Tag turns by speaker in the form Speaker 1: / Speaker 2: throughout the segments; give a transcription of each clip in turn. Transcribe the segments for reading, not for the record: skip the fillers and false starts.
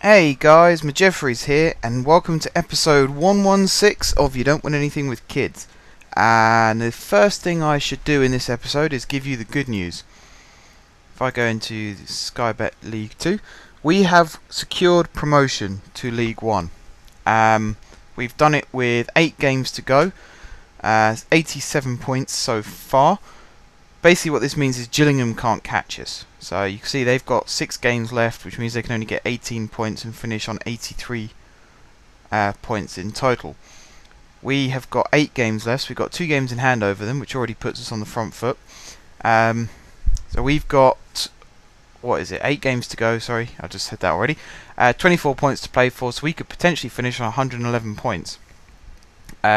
Speaker 1: Hey guys, Majeffries here, and welcome to episode 116 of You Don't Win Anything with Kids. And the first thing I should do in this episode is give you the good news. If I go into Sky Bet League 2, we have secured promotion to League 1. We've done it with 8 games to go, 87 points so far. Basically what this means is Gillingham can't catch us. So you can see they've got 6 games left, which means they can only get 18 points and finish on 83 points in total. We have got 8 games left, so we've got 2 games in hand over them, which already puts us on the front foot. So we've got, 8 games to go, sorry, I just said that already. 24 points to play for, so we could potentially finish on 111 points,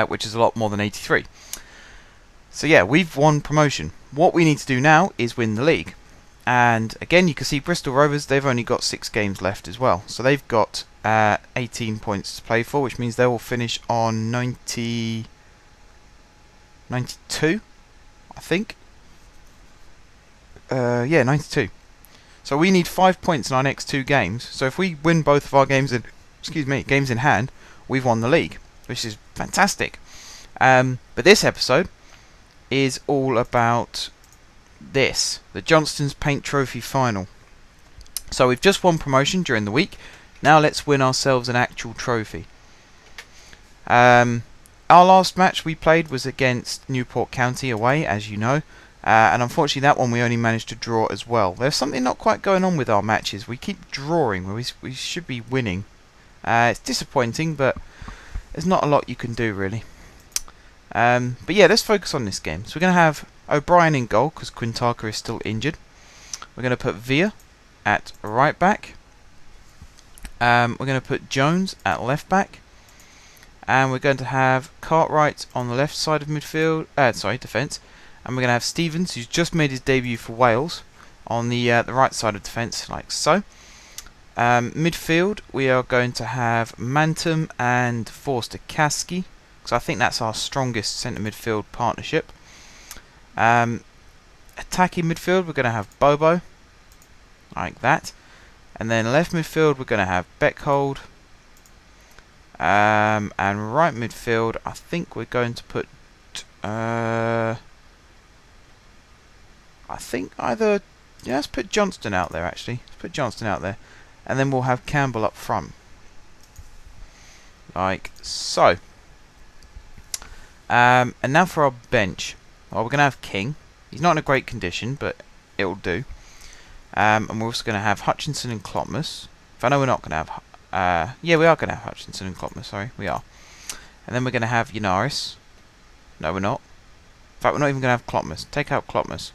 Speaker 1: which is a lot more than 83. So yeah, we've won promotion. What we need to do now is win the league. And again, you can see Bristol Rovers, they've only got 6 games left as well. So they've got 18 points to play for, which means they will finish on 92, I think. 92. So we need 5 points in our next 2 games. So if we win both of our games in hand, we've won the league, which is fantastic. But this episode is all about this, the Johnston's Paint Trophy Final. So we've just won promotion during the week. Now let's win ourselves an actual trophy. Our last match we played was against Newport County away, as you know. And unfortunately that one we only managed to draw as well. There's something not quite going on with our matches. We keep drawing where we should be winning. It's disappointing, but there's not a lot you can do really. But yeah, let's focus on this game. So we're going to have O'Brien in goal because Quintaka is still injured. We're going to put Villa at right back. We're going to put Jones at left back. And we're going to have Cartwright on the left side of midfield, defence. And we're going to have Stevens, who's just made his debut for Wales, on the right side of defence, like so. Midfield, we are going to have Mantum and Forster-Caskey, because I think that's our strongest centre midfield partnership. Attacking midfield, we're going to have Bobo, like that. And then left midfield, we're going to have Beckhold. And right midfield, I think we're going to put... let's put Johnston out there, actually. Let's put Johnston out there. And then we'll have Campbell up front. Like so. And now for our bench. Well, we're going to have King. He's not in a great condition, but it'll do. And we're also going to have Hutchinson and Klotmas. If I know we're not going to have... we are going to have Hutchinson and Klotmas, sorry. We are. And then we're going to have Yanaris. No, we're not. In fact, we're not even going to have Klotmas. Take out Klotmas.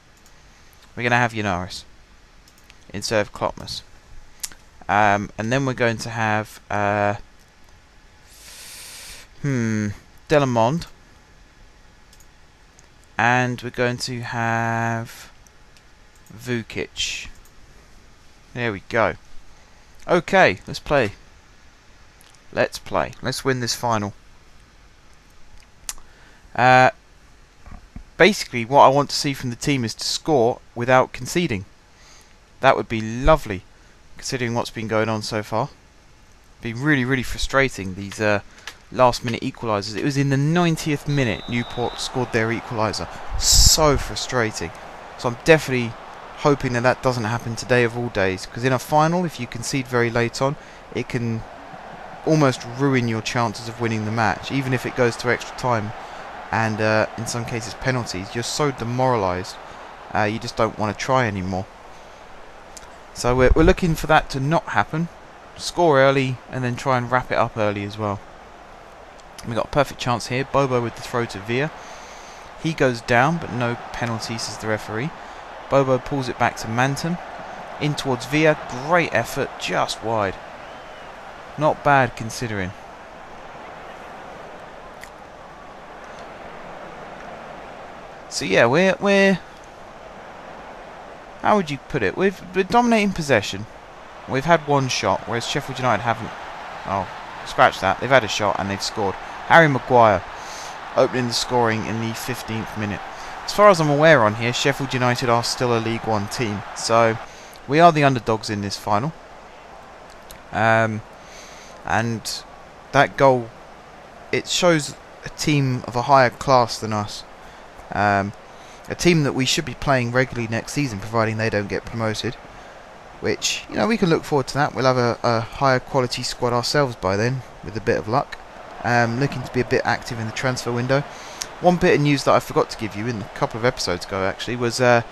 Speaker 1: We're going to have Yanaris instead of Klotmas. And then we're going to have... Delamond. And we're going to have Vukic. There we go. Okay, let's play. Let's play. Let's win this final. Basically, what I want to see from the team is to score without conceding. That would be lovely, considering what's been going on so far. It'd be really, really frustrating, these last-minute equalisers. It was in the 90th minute Newport scored their equaliser. So frustrating. So I'm definitely hoping that that doesn't happen today of all days, because in a final, if you concede very late on, it can almost ruin your chances of winning the match, even if it goes to extra time and in some cases penalties. You're so demoralised, you just don't want to try anymore. So we're looking for that to not happen, score early and then try and wrap it up early as well. We've got a perfect chance here. Bobo with the throw to Villa. He goes down, but no penalty, says the referee. Bobo pulls it back to Manton. In towards Villa. Great effort, just wide. Not bad considering. So yeah, we're how would you put it? We're dominating possession. We've had one shot, whereas Sheffield United haven't. Oh, scratch that. They've had a shot and they've scored. Harry Maguire opening the scoring in the 15th minute. As far as I'm aware on here, Sheffield United are still a League One team, so we are the underdogs in this final. And that goal, it shows a team of a higher class than us. A team that we should be playing regularly next season, providing they don't get promoted. Which, we can look forward to that. We'll have a higher quality squad ourselves by then, with a bit of luck. Looking to be a bit active in the transfer window. One bit of news that I forgot to give you in a couple of episodes ago, actually, was in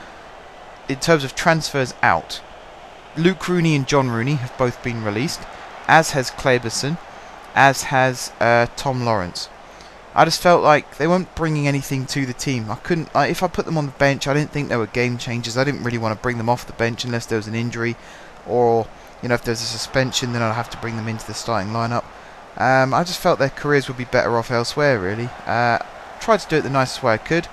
Speaker 1: terms of transfers out. Luke Rooney and John Rooney have both been released, as has Kleberson, as has Tom Lawrence. I just felt like they weren't bringing anything to the team. If I put them on the bench, I didn't think they were game changers. I didn't really want to bring them off the bench unless there was an injury, or if there's a suspension, then I'd have to bring them into the starting lineup. I just felt their careers would be better off elsewhere, really. Tried to do it the nicest way I could.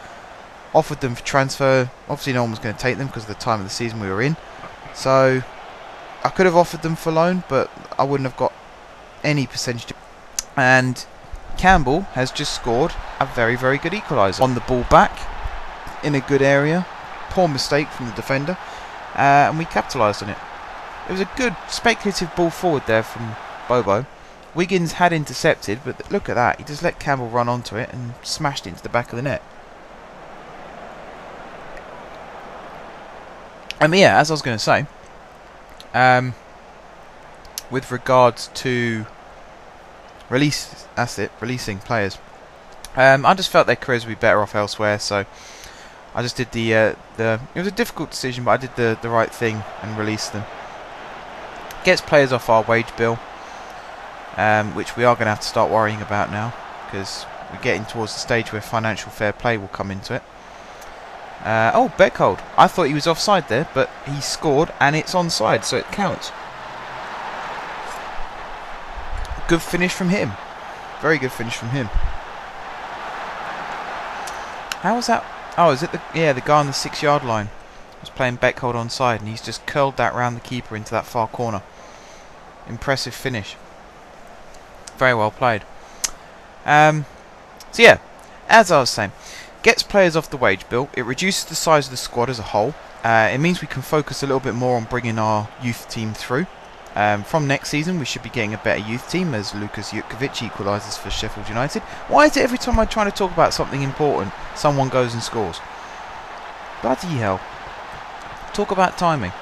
Speaker 1: Offered them for transfer. Obviously, no one was going to take them because of the time of the season we were in. So I could have offered them for loan, but I wouldn't have got any percentage. And Campbell has just scored a very, very good equaliser. On the ball back, in a good area. Poor mistake from the defender. And we capitalised on it. It was a good speculative ball forward there from Bobo. Wiggins had intercepted, but look at that. He just let Campbell run onto it and smashed it into the back of the net. Yeah, as I was going to say, with regards to releasing players, I just felt their careers would be better off elsewhere, so I just did it was a difficult decision, but I did the right thing and released them. Gets players off our wage bill, which we are going to have to start worrying about now, because we're getting towards the stage where financial fair play will come into it. Beckhold. I thought he was offside there, but he scored and it's onside, so it counts. Good finish from him. Very good finish from him. How was that? Oh, is it the guy on the 6-yard line was playing Beckhold onside, and he's just curled that round the keeper into that far corner. Impressive finish. Very well played. As I was saying, gets players off the wage bill. It reduces the size of the squad as a whole. It means we can focus a little bit more on bringing our youth team through. From next season, we should be getting a better youth team as Lukas Jutkovic equalises for Sheffield United. Why is it every time I try to talk about something important, someone goes and scores? Bloody hell. Talk about timing.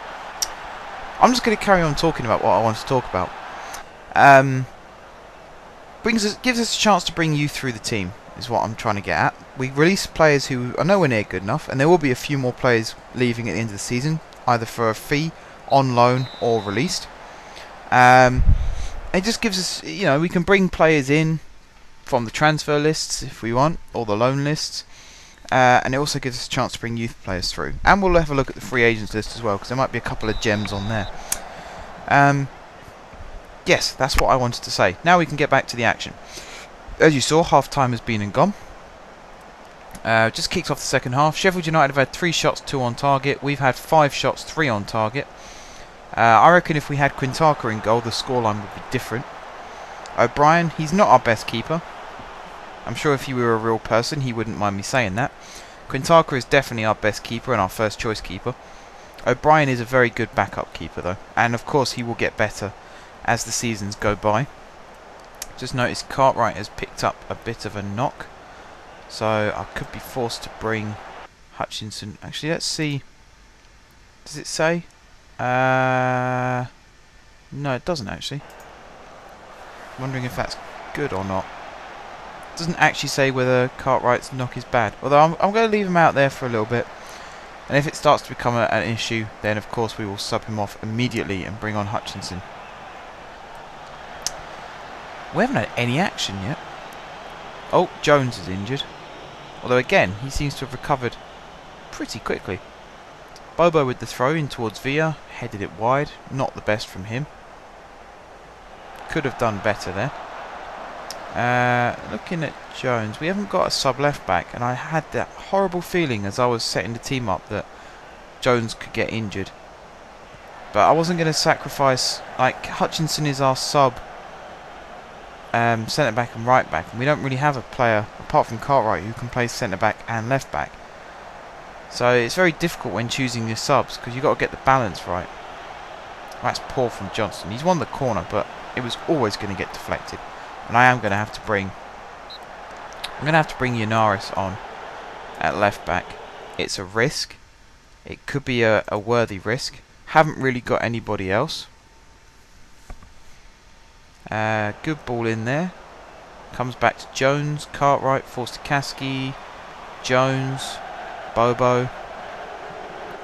Speaker 1: I'm just going to carry on talking about what I want to talk about. Gives us a chance to bring youth through the team, is what I'm trying to get at. We release players who are nowhere near good enough, and there will be a few more players leaving at the end of the season, either for a fee, on loan, or released. It just gives us, we can bring players in from the transfer lists if we want, or the loan lists, and it also gives us a chance to bring youth players through. And we'll have a look at the free agents list as well, because there might be a couple of gems on there. Yes, that's what I wanted to say. Now we can get back to the action. As you saw, half time has been and gone. Just kicked off the second half. Sheffield United have had 3 shots, 2 on target. We've had 5 shots, 3 on target. I reckon if we had Quintana in goal, the scoreline would be different. O'Brien, he's not our best keeper. I'm sure if he were a real person, he wouldn't mind me saying that. Quintana is definitely our best keeper and our first choice keeper. O'Brien is a very good backup keeper though, and of course he will get better as the seasons go by. Just noticed Cartwright has picked up a bit of a knock, so I could be forced to bring Hutchinson. Actually, let's see. Does it say? No, it doesn't actually. Wondering if that's good or not. It doesn't actually say whether Cartwright's knock is bad. Although I'm going to leave him out there for a little bit. And if it starts to become an issue, then of course we will sub him off immediately and bring on Hutchinson. We haven't had any action yet. Oh, Jones is injured. Although again, he seems to have recovered pretty quickly. Bobo with the throw in towards Villa. Headed it wide. Not the best from him. Could have done better there. Looking at Jones, we haven't got a sub left back, and I had that horrible feeling as I was setting the team up that Jones could get injured. But I wasn't going to sacrifice, like, Hutchinson is our sub centre back and right back, and we don't really have a player apart from Cartwright who can play centre back and left back. So it's very difficult when choosing your subs because you've got to get the balance right. That's poor from Johnston. He's won the corner, but it was always going to get deflected. And I am going to have to bring... I'm going to have to bring Yanaris on at left back. It's a risk. It could be a worthy risk. Haven't really got anybody else. Good ball in there. Comes back to Jones, Cartwright, Forster-Caskey, Jones, Bobo.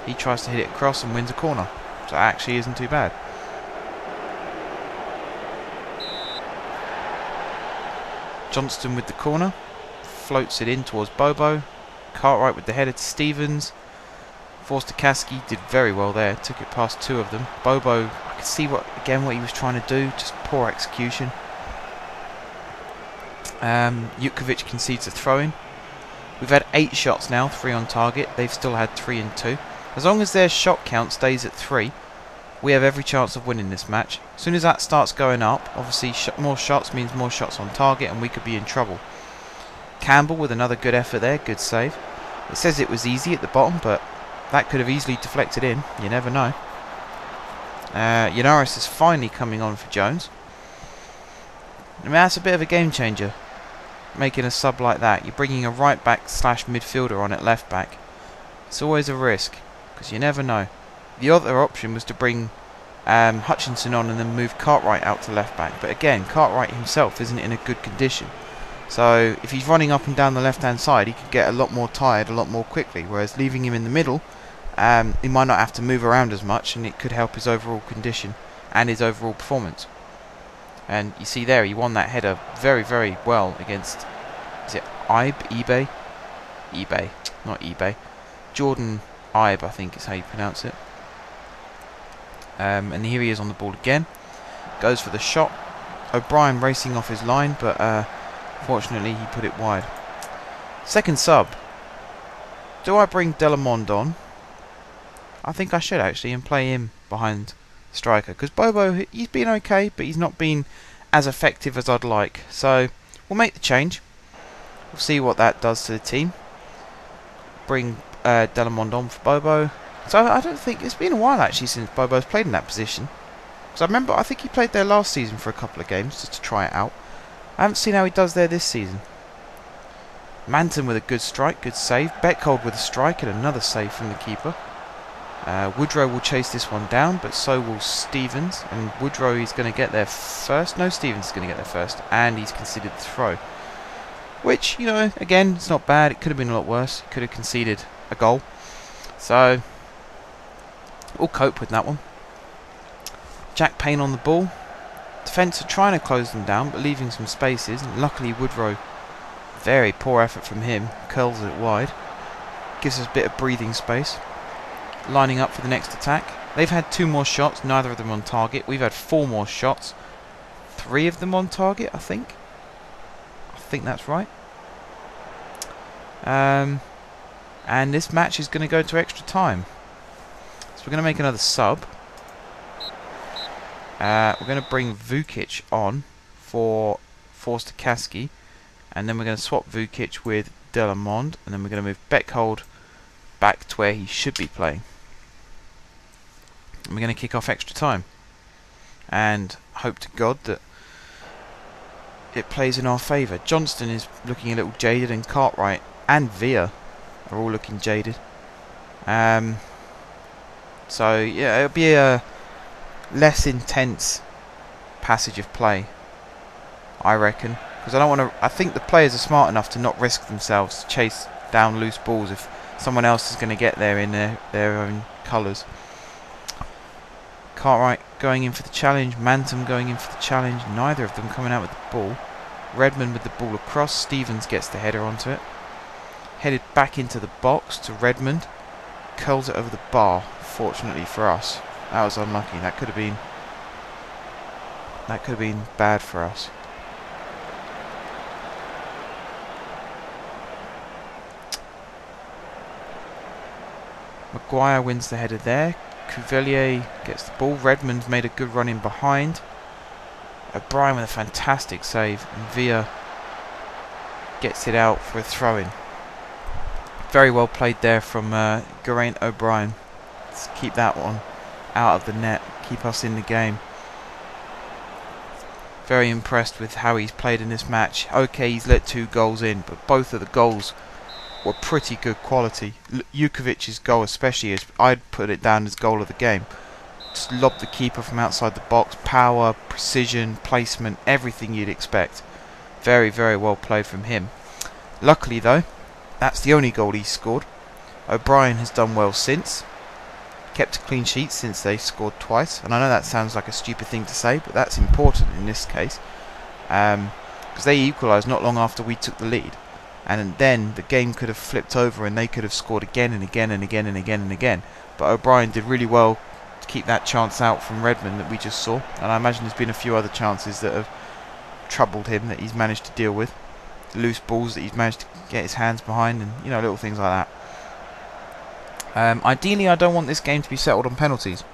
Speaker 1: He tries to hit it across and wins a corner. So it actually isn't too bad. Johnston with the corner. Floats it in towards Bobo. Cartwright with the header to Stevens. Forster-Caskey did very well there. Took it past two of them. Bobo, I could see what he was trying to do. Just poor execution. Jutkovic concedes a throw-in. We've had 8 shots now, 3 on target. They've still had 3 and 2. As long as their shot count stays at 3, we have every chance of winning this match. As soon as that starts going up, obviously more shots means more shots on target, and we could be in trouble. Campbell with another good effort there, good save. It says it was easy at the bottom, but that could have easily deflected in. You never know. Yanaris is finally coming on for Jones. I mean, that's a bit of a game changer, making a sub like that. You're bringing a right back / midfielder on at left back. It's always a risk, because you never know. The other option was to bring Hutchinson on and then move Cartwright out to left back. But again, Cartwright himself isn't in a good condition. So if he's running up and down the left hand side, he could get a lot more tired a lot more quickly. Whereas leaving him in the middle, he might not have to move around as much, and it could help his overall condition and his overall performance. And you see there, he won that header very, very well against, is it eBay? eBay, not eBay. Jordan Ibe, I think is how you pronounce it. And here he is on the ball again. Goes for the shot. O'Brien racing off his line, but fortunately he put it wide. Second sub. Do I bring Delamond on? I think I should actually, and play him behind striker, because Bobo, he's been okay, but he's not been as effective as I'd like. So we'll make the change. We'll see what that does to the team. Bring Delamond on for Bobo. So I don't think it's been a while actually since Bobo's played in that position. Because I think he played there last season for a couple of games just to try it out. I haven't seen how he does there this season. Manton with a good strike, good save. Beckhold with a strike and another save from the keeper. Woodrow will chase this one down, but so will Stevens. And Woodrow is going to get there first. No, Stevens is going to get there first. And he's conceded the throw. Which, you know, again, it's not bad. It could have been a lot worse. Could have conceded a goal. So we'll cope with that one. Jack Payne on the ball. Defence are trying to close them down, but leaving some spaces. And luckily Woodrow, very poor effort from him, curls it wide. Gives us a bit of breathing space. Lining up for the next attack. They've had 2 more shots, neither of them on target. We've had 4 more shots. 3 of them on target, I think. I think that's right. And this match is going to go to extra time. So we're going to make another sub. We're going to bring Vukic on for Forster-Caskey, and then we're going to swap Vukic with Delamond, and then we're going to move Beckhold back to where he should be playing. And we're going to kick off extra time, and hope to God that it plays in our favour. Johnston is looking a little jaded, and Cartwright and Villa are all looking jaded. So yeah, it'll be a less intense passage of play, I reckon, because I don't want to. I think the players are smart enough to not risk themselves to chase down loose balls if someone else is going to get there in their own colours. Cartwright going in for the challenge, Manton going in for the challenge, neither of them coming out with the ball. Redmond with the ball across, Stevens gets the header onto it. Headed back into the box to Redmond, curls it over the bar, fortunately for us. That was unlucky. That could have been bad for us. Maguire wins the header there. Cuvelier gets the ball. Redmond's made a good run in behind. O'Brien with a fantastic save, and Villa gets it out for a throw-in. Very well played there from Geraint O'Brien. Let's keep that one out of the net. keep us in the game. Very impressed with how he's played in this match. Okay, he's let 2 goals in, but both of the goals were pretty good quality. Jukovic's goal especially, I'd put it down as goal of the game. Just lobbed the keeper from outside the box. Power, precision, placement, everything you'd expect. Very, very well played from him. Luckily though, that's the only goal he's scored. O'Brien has done well since. Kept a clean sheet since they scored twice. And I know that sounds like a stupid thing to say, but that's important in this case. Because they equalised not long after we took the lead. And then the game could have flipped over and they could have scored again and again and again and again and again. But O'Brien did really well to keep that chance out from Redmond that we just saw. And I imagine there's been a few other chances that have troubled him that he's managed to deal with. Loose balls that he's managed to get his hands behind, and little things like that. Ideally I don't want this game to be settled on penalties.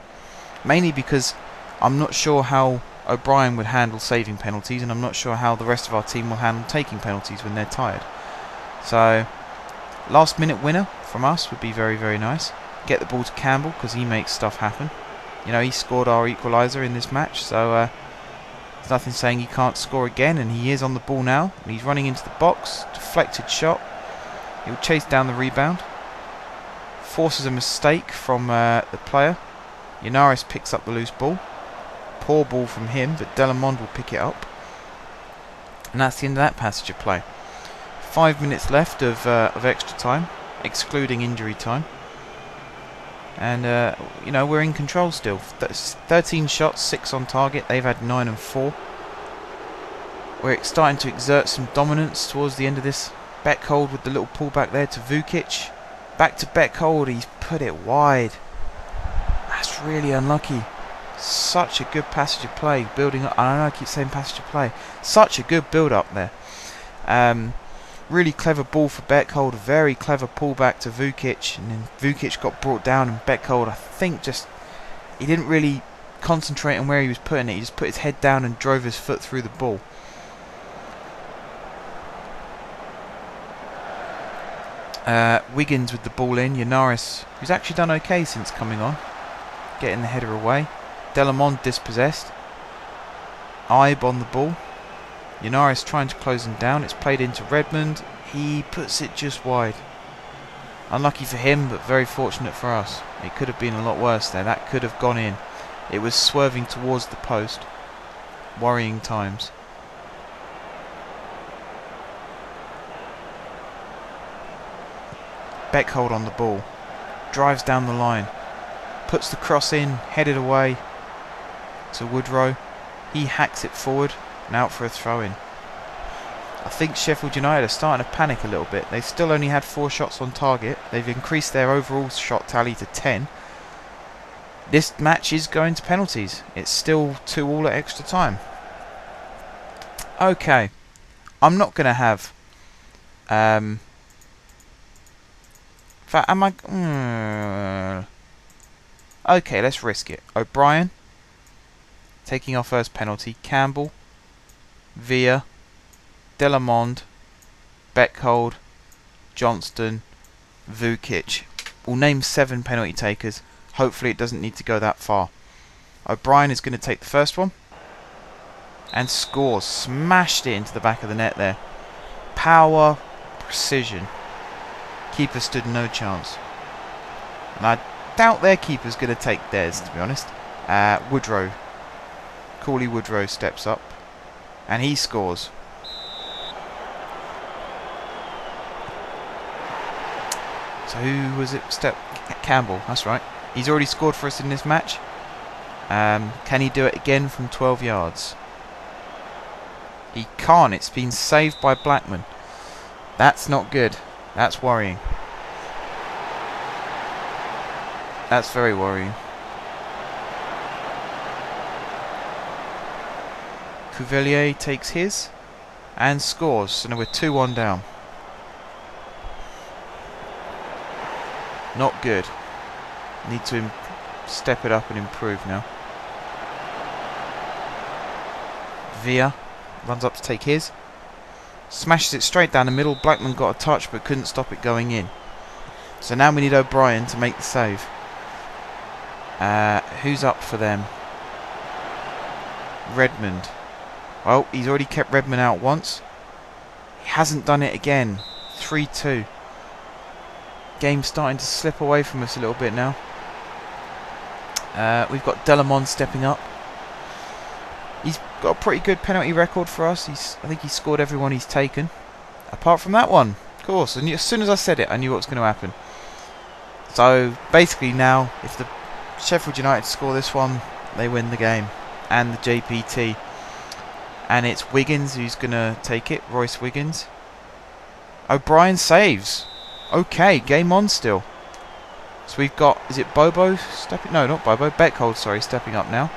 Speaker 1: Mainly because I'm not sure how O'Brien would handle saving penalties, and I'm not sure how the rest of our team will handle taking penalties when they're tired. So, last minute winner from us would be very, very nice. Get the ball to Campbell because he makes stuff happen. He scored our equaliser in this match, so there's nothing saying he can't score again, and he is on the ball now. He's running into the box, deflected shot. He'll chase down the rebound. Forces a mistake from the player. Linares picks up the loose ball. Poor ball from him, but Delamond will pick it up. And that's the end of that passage of play. 5 minutes left of extra time, excluding injury time. And, we're in control still. 13 shots, 6 on target. They've had 9 and 4. We're starting to exert some dominance towards the end of this. Beckhold with the little pullback there to Vukic. Back to Beckhold. He's put it wide. That's really unlucky. Such a good passage of play. Building up. I know I keep saying passage of play. Such a good build-up there. Really clever ball for Beckhold, a very clever pullback to Vukic, and then Vukic got brought down, and Beckhold, I think, he didn't really concentrate on where he was putting it. He just put his head down and drove his foot through the ball. Wiggins with the ball in. Linares, who's actually done okay since coming on, getting the header away. Delamond dispossessed. Ibe on the ball. Linares trying to close him down. It's played into Redmond. He puts it just wide. Unlucky for him, but very fortunate for us. It could have been a lot worse there. That could have gone in. It was swerving towards the post. Worrying times. Beckhold on the ball. Drives down the line. Puts the cross in. Headed away to Woodrow. He hacks it forward. And out for a throw-in. I think Sheffield United are starting to panic a little bit. They still only had 4 shots on target. They've increased their overall shot tally to 10. This match is going to penalties. It's still 2-2 at extra time. Okay. I'm not going to have... am I... Okay, let's risk it. O'Brien. Taking our first penalty. Campbell. Villa, Delamond, Beckhold, Johnston, Vukic. We'll name 7 penalty takers. Hopefully it doesn't need to go that far. O'Brien is going to take the first one. And scores. Smashed it into the back of the net there. Power, precision. Keeper stood no chance. And I doubt their keeper's going to take theirs, to be honest. Woodrow. Cooley Woodrow steps up. And he scores. So who was it? Campbell, that's right. He's already scored for us in this match. Can he do it again from 12 yards? He can't. It's been saved by Blackman. That's not good. That's worrying. That's very worrying. Cuvelier takes his and scores. So now we're 2-1 down. Not good. Need to step it up and improve now. Villa runs up to take his. Smashes it straight down the middle. Blackman got a touch but couldn't stop it going in. So now we need O'Brien to make the save. Who's up for them? Redmond. Well, he's already kept Redmond out once. He hasn't done it again. 3-2. Game's starting to slip away from us a little bit now. We've got Delamond stepping up. He's got a pretty good penalty record for us. I think he's scored everyone he's taken. Apart from that one, of course. And as soon as I said it, I knew what was going to happen. So, basically now, if the Sheffield United score this one, they win the game. And the JPT. And it's Wiggins who's going to take it. Royce Wiggins. O'Brien saves. Okay, game on still. So we've got, is it Bobo stepping? No, not Bobo. Beckhold, sorry, stepping up now.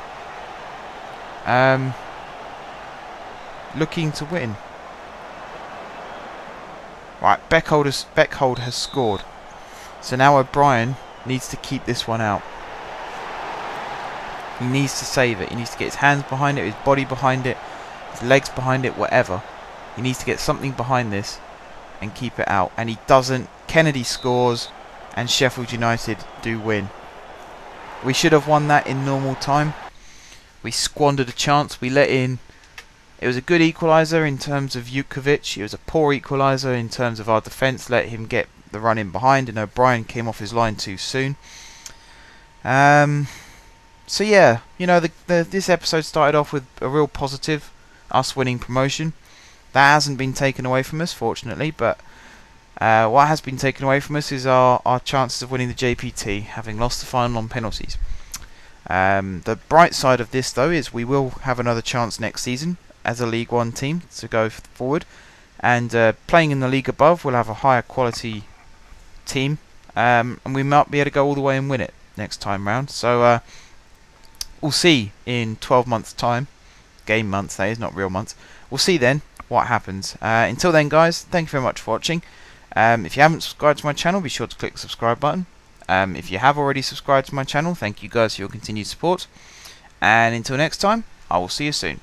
Speaker 1: Looking to win. Right, Beckhold has scored. So now O'Brien needs to keep this one out. He needs to save it. He needs to get his hands behind it, his body behind it, his legs behind it, whatever. He needs to get something behind this and keep it out. And he doesn't. Kennedy scores and Sheffield United do win. We should have won that in normal time. We squandered a chance. We let in. It was a good equaliser in terms of Jutkovic. It was a poor equaliser in terms of our defence. Let him get the run in behind, and O'Brien came off his line too soon. So yeah, you know, this episode started off with a real positive, us winning promotion. That hasn't been taken away from us, fortunately, but what has been taken away from us is our chances of winning the JPT, having lost the final on penalties. The bright side of this, though, is we will have another chance next season as a League One team to go forward, and playing in the league above, we'll have a higher quality team, and we might be able to go all the way and win it next time round. So we'll see in 12 months' time, game months that is, not real months. We'll see then what happens. Until then, guys, thank you very much for watching. If you haven't subscribed to my channel, be sure to click the subscribe button. If you have already subscribed to my channel, thank you guys for your continued support. And until next time, I will see you soon.